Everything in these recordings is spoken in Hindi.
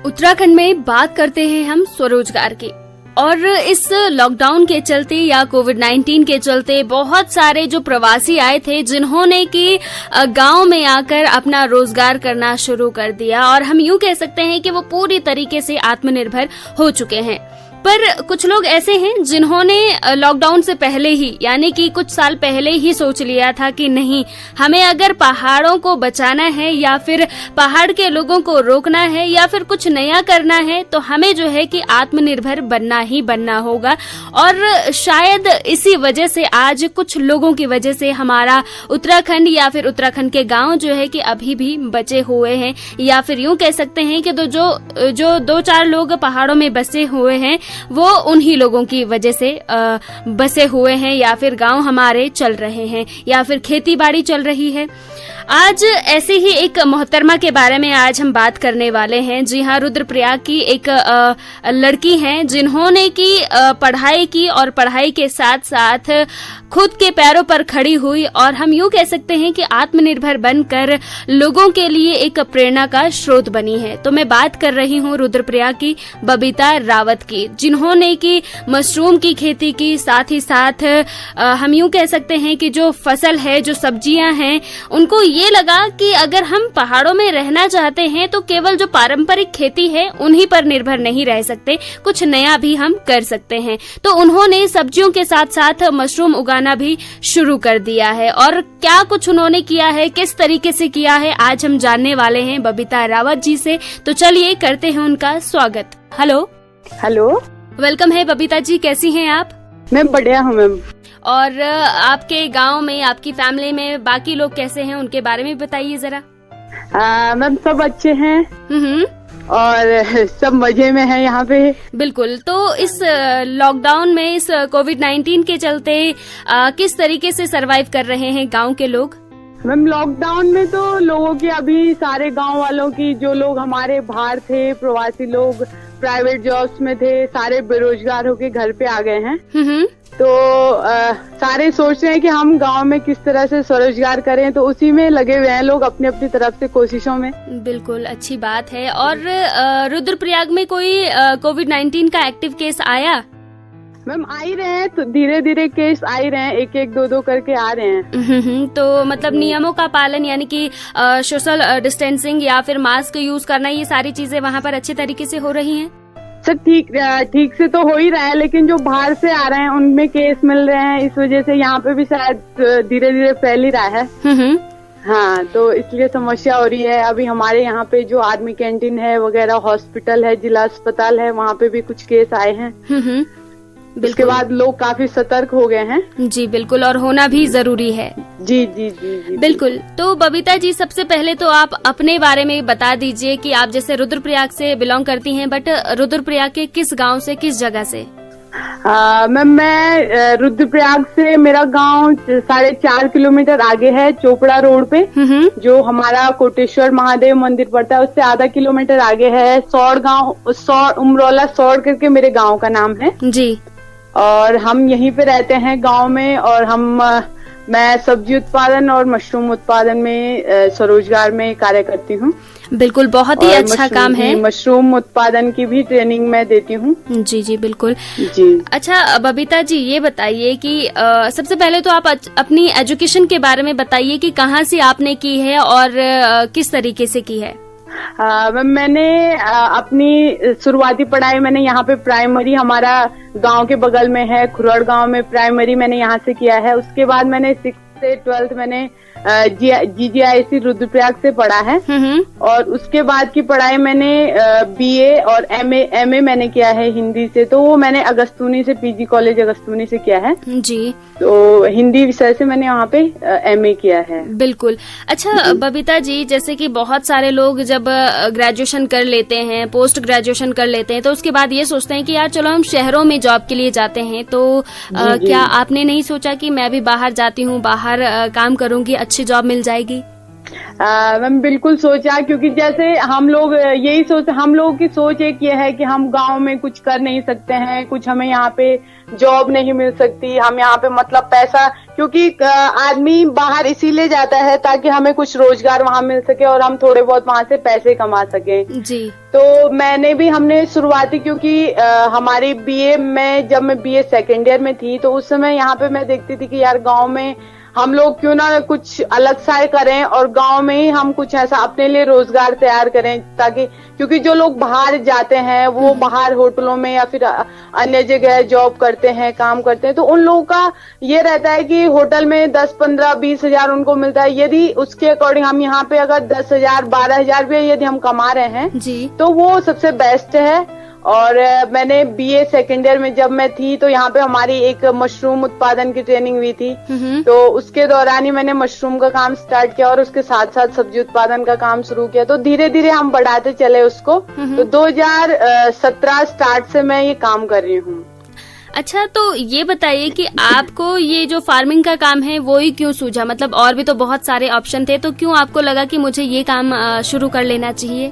उत्तराखंड में बात करते हैं हम स्वरोजगार की। और इस लॉकडाउन के चलते या कोविड-19 के चलते बहुत सारे जो प्रवासी आए थे जिन्होंने कि गांव में आकर अपना रोजगार करना शुरू कर दिया, और हम यूं कह सकते हैं कि वो पूरी तरीके से आत्मनिर्भर हो चुके हैं। पर कुछ लोग ऐसे हैं जिन्होंने लॉकडाउन से पहले ही यानी कि कुछ साल पहले ही सोच लिया था कि नहीं, हमें अगर पहाड़ों को बचाना है या फिर पहाड़ के लोगों को रोकना है या फिर कुछ नया करना है तो हमें जो है कि आत्मनिर्भर बनना ही बनना होगा। और शायद इसी वजह से आज कुछ लोगों की वजह से हमारा उत्तराखंड या फिर उत्तराखंड के गांव जो है कि अभी भी बचे हुए हैं, या फिर यूं कह सकते हैं कि जो 2-4 लोग पहाड़ों में बसे हुए हैं वो उन्हीं लोगों की वजह से बसे हुए हैं, या फिर गांव हमारे चल रहे हैं, या फिर खेती बाड़ी चल रही है। आज ऐसे ही एक मोहतरमा के बारे में आज हम बात करने वाले हैं। जी हाँ, रुद्रप्रयाग की एक लड़की हैं जिन्होंने की पढ़ाई की और पढ़ाई के साथ साथ खुद के पैरों पर खड़ी हुई, और हम यूं कह सकते हैं कि आत्मनिर्भर बनकर लोगों के लिए एक प्रेरणा का स्रोत बनी है। तो मैं बात कर रही हूं रुद्रप्रयाग की बबीता रावत की, जिन्होंने की मशरूम की खेती की, साथ ही साथ हम यूं कह सकते हैं कि जो फसल है, जो सब्जियां हैं, उनको ये लगा कि अगर हम पहाड़ों में रहना चाहते हैं तो केवल जो पारंपरिक खेती है उन्हीं पर निर्भर नहीं रह सकते, कुछ नया भी हम कर सकते हैं। तो उन्होंने सब्जियों के साथ साथ मशरूम उगाना भी शुरू कर दिया है, और क्या कुछ उन्होंने किया है, किस तरीके से किया है, आज हम जानने वाले हैं बबीता रावत जी से। तो चलिए करते हैं उनका स्वागत। हेलो हेलो, वेलकम है बबीता जी, कैसी हैं आप? मैं बढ़िया हूँ मैम। और आपके गांव में, आपकी फैमिली में बाकी लोग कैसे हैं, उनके बारे में बताइए जरा। मैम सब अच्छे हैं और सब मजे में हैं यहाँ पे। बिल्कुल। तो इस लॉकडाउन में, इस कोविड-19 के चलते किस तरीके से सरवाइव कर रहे हैं गांव के लोग? मैम लॉकडाउन में तो लोगों की, अभी सारे गांव वालों की, जो लोग हमारे बाहर थे, प्रवासी लोग प्राइवेट जॉब्स में थे, सारे बेरोजगार होके घर पे आ गए हैं। तो सारे सोच रहे हैं कि हम गांव में किस तरह से स्वरोजगार करें, तो उसी में लगे हुए हैं लोग अपनी अपनी तरफ से कोशिशों में। बिल्कुल, अच्छी बात है। और रुद्रप्रयाग में कोई कोविड-19 का एक्टिव केस आया? मैम आ ही रहे हैं, तो धीरे धीरे केस आ ही रहे हैं, एक एक दो करके आ रहे हैं। तो मतलब नियमों का पालन, यानी कि सोशल डिस्टेंसिंग या फिर मास्क यूज करना, ये सारी चीजें वहाँ पर अच्छे तरीके से हो रही हैं? सर ठीक से तो हो ही रहा है, लेकिन जो बाहर से आ रहे हैं उनमें केस मिल रहे हैं, इस वजह से यहाँ पे भी शायद धीरे धीरे फैल ही रहा है। हाँ, तो इसलिए समस्या हो रही है। अभी हमारे यहाँ पे जो आर्मी कैंटीन है वगैरह, हॉस्पिटल है, जिला अस्पताल है, वहाँ पे भी कुछ केस आए हैं। इसके बाद लोग काफी सतर्क हो गए हैं। जी बिल्कुल, और होना भी जरूरी है। जी जी जी जी बिल्कुल। तो बबीता जी, सबसे पहले तो आप अपने बारे में बता दीजिए कि आप जैसे रुद्रप्रयाग से बिलोंग करती हैं, बट रुद्रप्रयाग के किस गांव से, किस जगह से? मैम मैं रुद्रप्रयाग से, मेरा गांव 4.5 किलोमीटर आगे है, चोपड़ा रोड पे, जो हमारा कोटेश्वर महादेव मंदिर पड़ता है, उससे आधा किलोमीटर आगे है सौड़ गांव, उमरौला सौड़ करके मेरे गांव का नाम है जी। और हम यहीं पे रहते हैं गांव में, और मैं सब्जी उत्पादन और मशरूम उत्पादन में स्वरोजगार में कार्य करती हूँ। बिल्कुल, बहुत ही अच्छा काम है। मशरूम उत्पादन की भी ट्रेनिंग मैं देती हूँ। जी जी बिल्कुल जी। अच्छा बबीता जी, ये बताइए कि सबसे पहले तो आप अपनी एजुकेशन के बारे में बताइए कि कहाँ से आपने की है और किस तरीके से की है? मैंने अपनी शुरुआती पढ़ाई मैंने यहाँ पे प्राइमरी, हमारा गांव के बगल में है खुरड़ गांव में, प्राइमरी मैंने यहाँ से किया है। उसके बाद मैंने 6th से 12th मैंने GGIC रुद्रप्रयाग से पढ़ा है, और उसके बाद की पढ़ाई मैंने BA और MA मैंने किया है हिंदी से, तो वो मैंने अगस्तुनी से, PG कॉलेज अगस्तुनी से किया है जी। तो हिंदी विषय से मैंने वहाँ पे MA किया है। बिल्कुल। अच्छा बबीता जी, जैसे कि बहुत सारे लोग जब ग्रेजुएशन कर लेते हैं, पोस्ट ग्रेजुएशन कर लेते हैं, तो उसके बाद ये सोचते हैं कि यार चलो हम शहरों में जॉब के लिए जाते हैं, तो क्या आपने नहीं सोचा कि मैं भी बाहर जाती हूँ, बाहर काम करूंगी, अच्छी जॉब मिल जाएगी? मैम बिल्कुल सोचा, क्योंकि जैसे हम लोग यही सोच, हम लोगों की सोच एक ये है कि हम गांव में कुछ कर नहीं सकते हैं, कुछ हमें यहाँ पे जॉब नहीं मिल सकती, हम यहाँ पे मतलब पैसा, क्योंकि आदमी बाहर इसीलिए जाता है ताकि हमें कुछ रोजगार वहाँ मिल सके और हम थोड़े बहुत वहाँ से पैसे कमा सके जी। तो हमने शुरुआती, क्योंकि हमारी बीए में, जब मैं बीए सेकेंड ईयर में थी तो उस समय यहाँ पे मैं देखती थी कि यार गांव में हम लोग क्यों ना कुछ अलग सा करें और गांव में ही हम कुछ ऐसा अपने लिए रोजगार तैयार करें, ताकि क्योंकि जो लोग बाहर जाते हैं वो बाहर होटलों में या फिर अन्य जगह जॉब करते हैं, काम करते हैं, तो उन लोगों का ये रहता है कि होटल में 10, 15, 20 हजार उनको मिलता है। यदि उसके अकॉर्डिंग हम यहाँ पे अगर 10,000, 12,000 भी यदि हम कमा रहे हैं जी, तो वो सबसे बेस्ट है। और मैंने बीए सेकेंड ईयर में जब मैं थी तो यहाँ पे हमारी एक मशरूम उत्पादन की ट्रेनिंग हुई थी, तो उसके दौरान ही मैंने मशरूम का काम स्टार्ट किया और उसके साथ साथ सब्जी उत्पादन का काम शुरू किया, तो धीरे धीरे हम बढ़ाते चले उसको। तो 2017 स्टार्ट से मैं ये काम कर रही हूँ। अच्छा, तो ये बताइए कि आपको ये जो फार्मिंग का काम है वो ही क्यों सूझा? मतलब और भी तो बहुत सारे ऑप्शन थे, तो क्यों आपको लगा कि मुझे ये काम शुरू कर लेना चाहिए?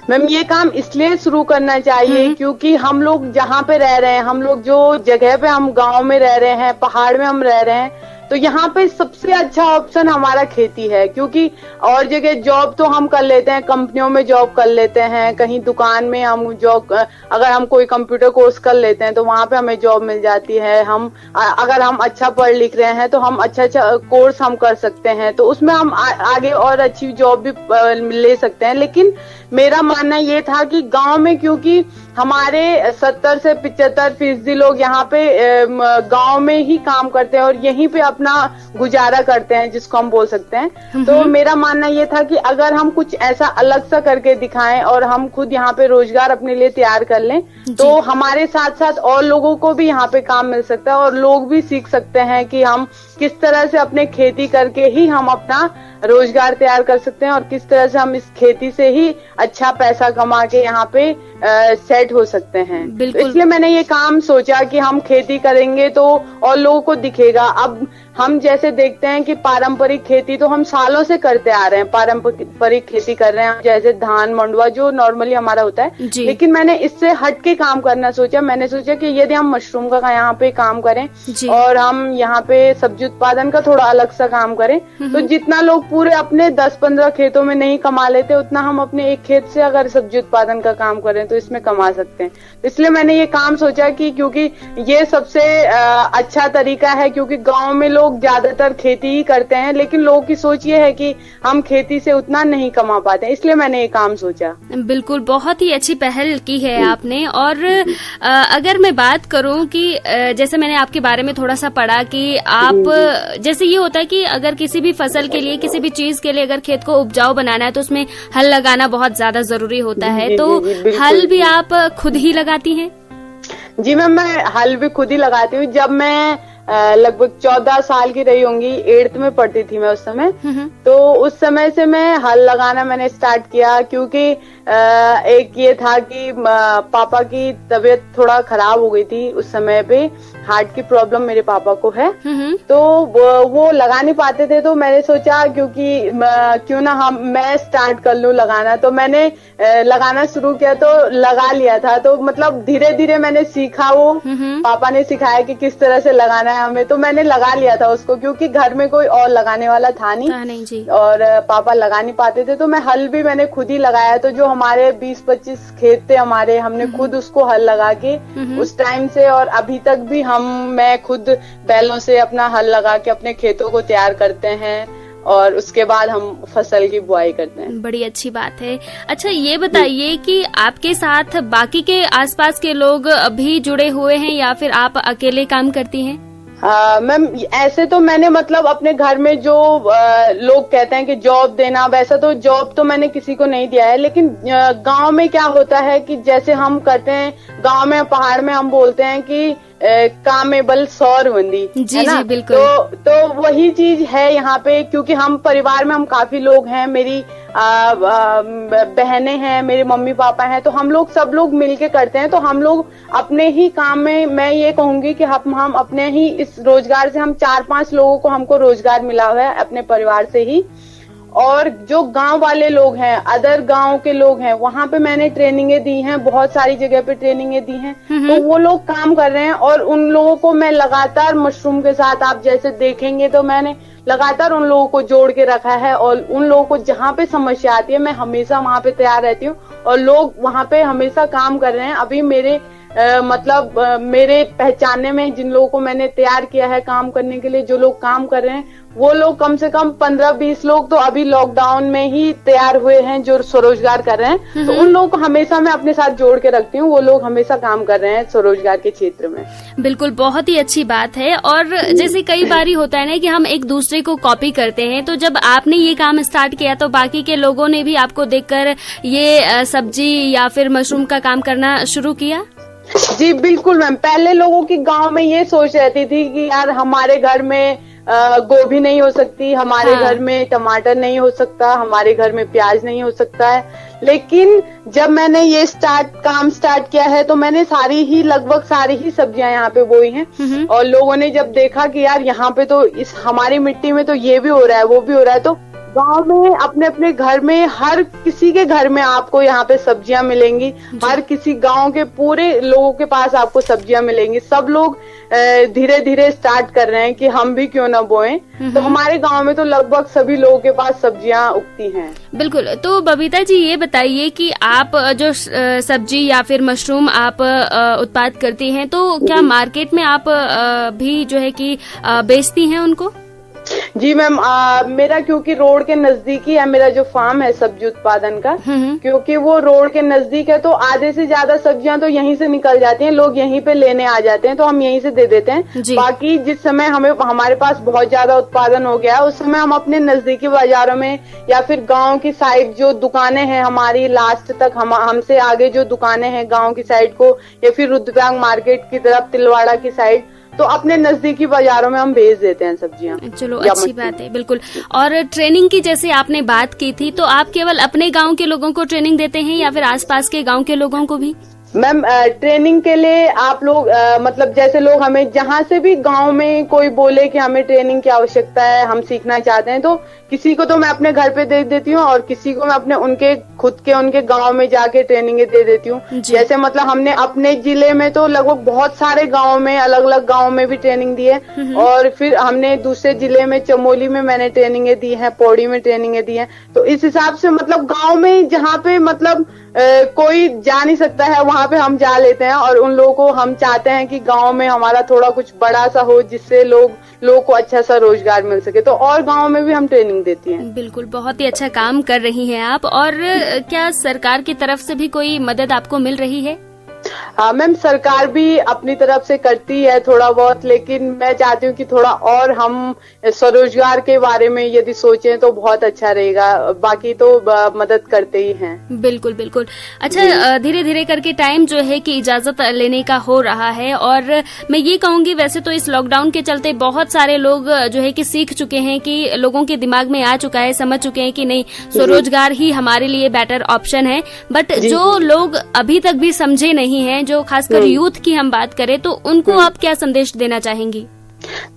मैम ये काम इसलिए शुरू करना चाहिए क्योंकि हम लोग जहाँ पे रह रहे हैं, हम लोग जो जगह पे हम गांव में रह रहे हैं, पहाड़ में हम रह रहे हैं, तो यहाँ पे सबसे अच्छा ऑप्शन हमारा खेती है। क्योंकि और जगह जॉब तो हम कर लेते हैं, कंपनियों में जॉब कर लेते हैं, कहीं दुकान में हम जॉब, अगर हम कोई कंप्यूटर कोर्स कर लेते हैं तो वहाँ पे हमें जॉब मिल जाती है। हम अगर हम अच्छा पढ़ लिख रहे हैं तो हम अच्छा कोर्स हम कर सकते हैं, तो उसमें हम आगे और अच्छी जॉब भी ले सकते हैं। लेकिन मेरा मानना ये था कि गांव में, क्योंकि हमारे 70 से 75% लोग यहाँ पे गांव में ही काम करते हैं और यहीं पे अपना गुजारा करते हैं, जिसको हम बोल सकते हैं। तो मेरा मानना ये था कि अगर हम कुछ ऐसा अलग सा करके दिखाएं और हम खुद यहाँ पे रोजगार अपने लिए तैयार कर लें, तो हमारे साथ साथ और लोगों को भी यहाँ पे काम मिल सकता है और लोग भी सीख सकते हैं कि हम किस तरह से अपने खेती करके ही हम अपना रोजगार तैयार कर सकते हैं और किस तरह से हम इस खेती से ही अच्छा पैसा कमा के यहाँ पे सेट हो सकते हैं। तो इसलिए मैंने ये काम सोचा कि हम खेती करेंगे तो और लोगों को दिखेगा। अब हम जैसे देखते हैं कि पारंपरिक खेती तो हम सालों से करते आ रहे हैं, पारंपरिक खेती कर रहे हैं, जैसे धान मंडुआ जो नॉर्मली हमारा होता है, लेकिन मैंने इससे हट के काम करना सोचा। मैंने सोचा कि यदि हम मशरूम का यहाँ पे काम करें और हम यहाँ पे सब्जी उत्पादन का थोड़ा अलग सा काम करें, तो जितना लोग पूरे अपने 10-15 खेतों में नहीं कमा लेते, उतना हम अपने एक खेत से अगर सब्जी उत्पादन का काम करें तो इसमें कमा सकते हैं। इसलिए मैंने ये काम सोचा कि क्योंकि ये सबसे अच्छा तरीका है, क्योंकि गाँव में लोग ज्यादातर खेती ही करते हैं, लेकिन लोगों की सोच ये है कि हम खेती से उतना नहीं कमा पाते, इसलिए मैंने ये काम सोचा। बिल्कुल, बहुत ही अच्छी पहल की है आपने। और अगर मैं बात करूं कि जैसे मैंने आपके बारे में थोड़ा सा पढ़ा कि आप, जैसे ये होता है कि अगर किसी भी फसल के लिए, किसी भी चीज के लिए अगर खेत को उपजाऊ बनाना है तो उसमें हल लगाना बहुत ज्यादा जरूरी होता है, तो हल भी आप खुद ही लगाती हैं? जी मैम, मैं हल भी खुद ही लगाती हूँ। जब मैं लगभग 14 साल की रही होंगी, 8th में पढ़ती थी मैं उस समय, तो उस समय से मैं हल लगाना मैंने स्टार्ट किया। क्योंकि एक ये था कि पापा की तबीयत थोड़ा खराब हो गई थी उस समय पे, हार्ट की प्रॉब्लम मेरे पापा को है, तो वो लगा नहीं पाते थे। तो मैंने सोचा क्योंकि क्यों ना मैं स्टार्ट कर लूं लगाना, तो मैंने लगाना शुरू किया, तो लगा लिया था। तो मतलब धीरे धीरे मैंने सीखा, वो पापा ने सिखाया कि किस तरह से लगाना है हमें, तो मैंने लगा लिया था उसको, क्योंकि घर में कोई और लगाने वाला था नहीं जी। और पापा लगा नहीं पाते थे, तो मैं हल भी मैंने खुद ही लगाया। तो जो हमारे 20-25 खेत थे हमारे, हमने खुद उसको हल लगा के उस टाइम से और अभी तक भी मैं खुद बैलों से अपना हल लगा के अपने खेतों को तैयार करते हैं और उसके बाद हम फसल की बुआई करते हैं। बड़ी अच्छी बात है। अच्छा, ये बताइए कि आपके साथ बाकी के आसपास के लोग भी जुड़े हुए हैं या फिर आप अकेले काम करती हैं? मैम ऐसे तो मैंने मतलब अपने घर में जो लोग कहते हैं कि जॉब देना, वैसा तो जॉब तो मैंने किसी को नहीं दिया है। लेकिन गांव में क्या होता है कि जैसे हम करते हैं, गांव में पहाड़ में हम बोलते हैं कि कामेबल सौरवंदी, है ना? बिल्कुल। तो वही चीज है यहाँ पे, क्योंकि हम परिवार में हम काफी लोग हैं, मेरी बहनें हैं, मेरे मम्मी पापा हैं, तो हम लोग सब लोग मिलके करते हैं। तो हम लोग अपने ही काम में, मैं ये कहूंगी कि हम अपने ही इस रोजगार से हम 4-5 लोगों को हमको रोजगार मिला हुआ है अपने परिवार से ही। और जो गांव वाले लोग हैं, अदर गांव के लोग हैं, वहां पे मैंने ट्रेनिंगें दी हैं, बहुत सारी जगह पे ट्रेनिंगें दी हैं। तो वो लोग काम कर रहे हैं और उन लोगों को मैं लगातार मशरूम के साथ, आप जैसे देखेंगे तो मैंने लगातार उन लोगों को जोड़ के रखा है और उन लोगों को जहाँ पे समस्या आती है मैं हमेशा वहां पे तैयार रहती हूँ और लोग वहां पे हमेशा काम कर रहे हैं। अभी मेरे मेरे पहचानने में जिन लोगों को मैंने तैयार किया है काम करने के लिए, जो लोग काम कर रहे हैं वो लोग कम से कम 15-20 लोग तो अभी लॉकडाउन में ही तैयार हुए हैं जो स्वरोजगार कर रहे हैं। तो उन लोगों को हमेशा मैं अपने साथ जोड़ के रखती हूँ, वो लोग हमेशा काम कर रहे हैं स्वरोजगार के क्षेत्र में। बिल्कुल, बहुत ही अच्छी बात है। और जैसे कई बार होता है ना कि हम एक दूसरे को कॉपी करते हैं, तो जब आपने ये काम स्टार्ट किया तो बाकी के लोगों ने भी आपको देखकर ये सब्जी या फिर मशरूम का काम करना शुरू किया? जी बिल्कुल मैम, पहले लोगों की गांव में ये सोच रहती थी कि यार हमारे घर में गोभी नहीं हो सकती, हमारे घर में टमाटर नहीं हो सकता, हमारे घर में प्याज नहीं हो सकता है। लेकिन जब मैंने ये काम स्टार्ट किया है तो मैंने लगभग सारी ही सब्जियां यहाँ पे बोई हैं और लोगों ने जब देखा कि यार यहाँ पे तो इस हमारी मिट्टी में तो ये भी हो रहा है वो भी हो रहा है, तो गांव में अपने अपने घर में हर किसी के घर में आपको यहाँ पे सब्जियां मिलेंगी। हर किसी गांव के पूरे लोगों के पास आपको सब्जियां मिलेंगी। सब लोग धीरे धीरे स्टार्ट कर रहे हैं कि हम भी क्यों ना बोएं। तो हमारे गांव में तो लगभग सभी लोगों के पास सब्जियां उगती हैं। बिल्कुल। तो बबीता जी ये बताइए कि आप जो सब्जी या फिर मशरूम आप उत्पाद करती हैं, तो क्या मार्केट में आप भी जो है कि बेचती हैं उनको? जी मैम, मेरा क्योंकि रोड के नजदीक ही है मेरा जो फार्म है सब्जी उत्पादन का, क्योंकि वो रोड के नजदीक है तो आधे से ज्यादा सब्जियां तो यहीं से निकल जाती हैं, लोग यहीं पे लेने आ जाते हैं तो हम यहीं से दे देते हैं। बाकी जिस समय हमारे पास बहुत ज्यादा उत्पादन हो गया उस समय हम अपने नजदीकी बाजारों में या फिर गाँव की साइड जो दुकानें हैं हमारी लास्ट तक हमसे आगे जो दुकानें हैं गाँव की साइड को या फिर रुद्रप्रयाग मार्केट की तरफ तिलवाड़ा की साइड, तो अपने नजदीकी बाजारों में हम भेज देते हैं सब्जियां। चलो अच्छी बात है। बिल्कुल। और ट्रेनिंग की जैसे आपने बात की थी, तो आप केवल अपने गांव के लोगों को ट्रेनिंग देते हैं या फिर आसपास के गांव के लोगों को भी? मैम, ट्रेनिंग के लिए आप लोग मतलब जैसे लोग हमें जहाँ से भी गांव में कोई बोले कि हमें ट्रेनिंग की आवश्यकता है, हम सीखना चाहते हैं, तो किसी को तो मैं अपने घर पे दे देती हूँ और किसी को मैं अपने उनके गांव में जाके ट्रेनिंगें दे देती हूँ। जैसे मतलब हमने अपने जिले में तो लगभग बहुत सारे गाँव में अलग अलग गाँव में भी ट्रेनिंग दी है और फिर हमने दूसरे जिले में चमोली में मैंने ट्रेनिंगें दी है, पौड़ी में ट्रेनिंगें दी है। तो इस हिसाब से मतलब गाँव में जहाँ पे मतलब कोई जा नहीं सकता है वहाँ पे हम जा लेते हैं और उन लोगों को हम चाहते हैं कि गांव में हमारा थोड़ा कुछ बड़ा सा हो जिससे लोगों को अच्छा सा रोजगार मिल सके, तो और गांव में भी हम ट्रेनिंग देती हैं। बिल्कुल, बहुत ही अच्छा काम कर रही हैं आप। और क्या सरकार की तरफ से भी कोई मदद आपको मिल रही है? मैम, सरकार भी अपनी तरफ से करती है थोड़ा बहुत, लेकिन मैं चाहती हूँ कि थोड़ा और हम स्वरोजगार के बारे में यदि सोचें तो बहुत अच्छा रहेगा। बाकी तो मदद करते ही हैं। बिल्कुल बिल्कुल। अच्छा, धीरे धीरे करके टाइम जो है कि इजाजत लेने का हो रहा है और मैं ये कहूंगी वैसे तो इस लॉकडाउन के चलते बहुत सारे लोग जो है कि सीख चुके हैं, कि लोगों के दिमाग में आ चुका है, समझ चुके हैं कि नहीं स्वरोजगार ही हमारे लिए बेटर ऑप्शन है। बट जो लोग अभी तक भी समझे नहीं हैं, जो खासकर यूथ की हम बात करें, तो उनको आप क्या संदेश देना चाहेंगी?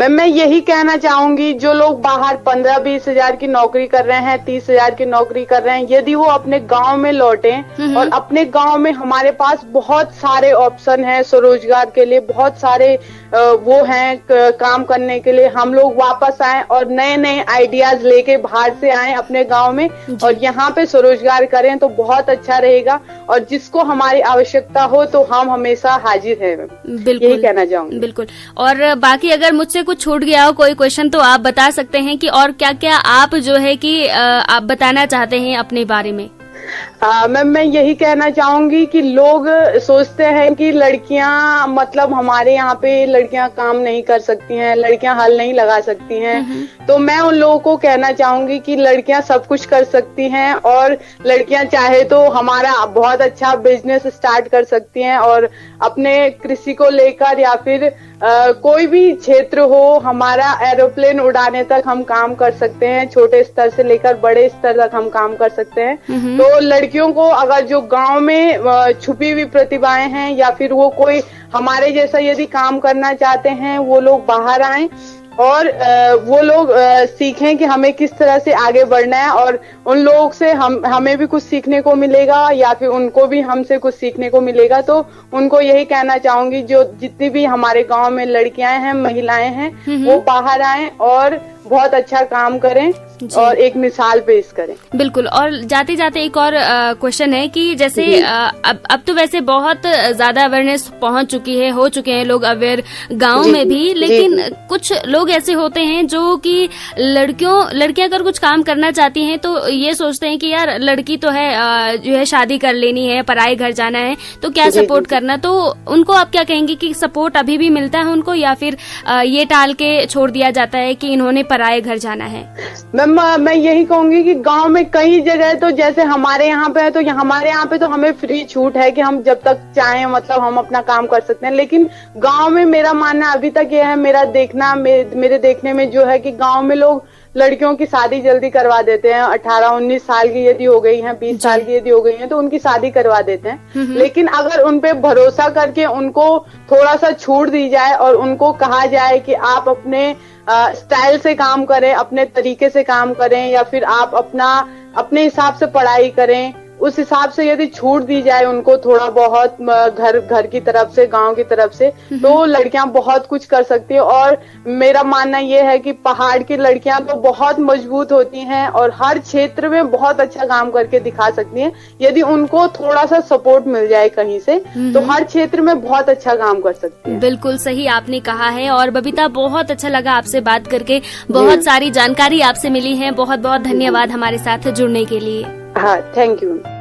मैं यही कहना चाहूंगी, जो लोग बाहर 15-20 हजार की नौकरी कर रहे हैं, 30 हजार की नौकरी कर रहे हैं, यदि वो अपने गांव में लौटें और अपने गांव में हमारे पास बहुत सारे ऑप्शन हैं स्वरोजगार के लिए, बहुत सारे वो हैं काम करने के लिए, हम लोग वापस आए और नए नए आइडियाज लेके बाहर से आए अपने गांव में और यहाँ पे स्वरोजगार करें तो बहुत अच्छा रहेगा। और जिसको हमारी आवश्यकता हो तो हम हमेशा हाजिर हैं। बिल्कुल, यही कहना चाहूंगी। बिल्कुल। और बाकी अगर मुझसे कुछ छूट गया हो कोई क्वेश्चन तो आप बता सकते हैं कि और क्या क्या आप जो है कि आप बताना चाहते हैं अपने बारे में? मैम, मैं यही कहना चाहूंगी कि लोग सोचते हैं कि लड़कियां मतलब हमारे यहाँ पे लड़कियां काम नहीं कर सकती हैं, लड़कियां हल नहीं लगा सकती हैं, तो मैं उन लोगों को कहना चाहूंगी कि लड़कियां सब कुछ कर सकती हैं और लड़कियां चाहे तो हमारा बहुत अच्छा बिजनेस स्टार्ट कर सकती हैं और अपने कृषि को लेकर या फिर कोई भी क्षेत्र हो, हमारा एरोप्लेन उड़ाने तक हम काम कर सकते हैं, छोटे स्तर से लेकर बड़े स्तर तक हम काम कर सकते हैं। तो लड़कियों को अगर जो गांव में छुपी हुई प्रतिभाएं हैं या फिर वो कोई हमारे जैसा यदि काम करना चाहते हैं, वो लोग बाहर आएं और वो लोग सीखें कि हमें किस तरह से आगे बढ़ना है, और उन लोगों से हमें भी कुछ सीखने को मिलेगा या फिर उनको भी हमसे कुछ सीखने को मिलेगा। तो उनको यही कहना चाहूंगी, जो जितनी भी हमारे गांव में लड़कियां हैं, महिलाएं हैं, वो बाहर आएं और बहुत अच्छा काम करें और एक मिसाल पेश करें। बिल्कुल। और जाते जाते एक और क्वेश्चन है कि जैसे अब तो वैसे बहुत ज्यादा अवेयरनेस पहुंच चुकी है, हो चुके हैं लोग अवेयर गांव में भी, लेकिन कुछ लोग ऐसे होते हैं जो कि लड़कियां अगर कुछ काम करना चाहती हैं तो ये सोचते हैं कि यार लड़की तो है, जो है शादी कर लेनी है, पराए घर जाना है, तो क्या सपोर्ट करना। तो उनको आप क्या कहेंगे कि सपोर्ट अभी भी मिलता है उनको, या फिर ये टाल के छोड़ दिया जाता है कि इन्होंने पराए घर जाना है? मैं यही कहूंगी कि गांव में कई जगह, तो जैसे हमारे यहाँ पे है, तो हमारे यहाँ पे तो हमें फ्री छूट है कि हम जब तक चाहें मतलब हम अपना काम कर सकते हैं। लेकिन गांव में मेरा मानना अभी तक ये है, मेरे देखने में जो है कि गांव में लोग लड़कियों की शादी जल्दी करवा देते हैं। 18-19 साल की यदि हो गई हैं, 20 साल की यदि हो गई हैं, तो उनकी शादी करवा देते हैं। लेकिन अगर उन पे भरोसा करके उनको थोड़ा सा छूट दी जाए और उनको कहा जाए कि आप अपने स्टाइल से काम करें, अपने तरीके से काम करें, या फिर आप अपने हिसाब से पढ़ाई करें, उस हिसाब से यदि छूट दी जाए उनको थोड़ा बहुत घर की तरफ से, गांव की तरफ से, तो लड़कियां बहुत कुछ कर सकती है। और मेरा मानना ये है कि पहाड़ की लड़कियां तो बहुत मजबूत होती हैं और हर क्षेत्र में बहुत अच्छा काम करके दिखा सकती हैं। यदि उनको थोड़ा सा सपोर्ट मिल जाए कहीं से, तो हर क्षेत्र में बहुत अच्छा काम कर सकती है। बिल्कुल सही आपने कहा है। और बबीता, बहुत अच्छा लगा आपसे बात करके, बहुत सारी जानकारी आपसे मिली है। बहुत बहुत धन्यवाद हमारे साथ जुड़ने के लिए। हाँ, थैंक यू।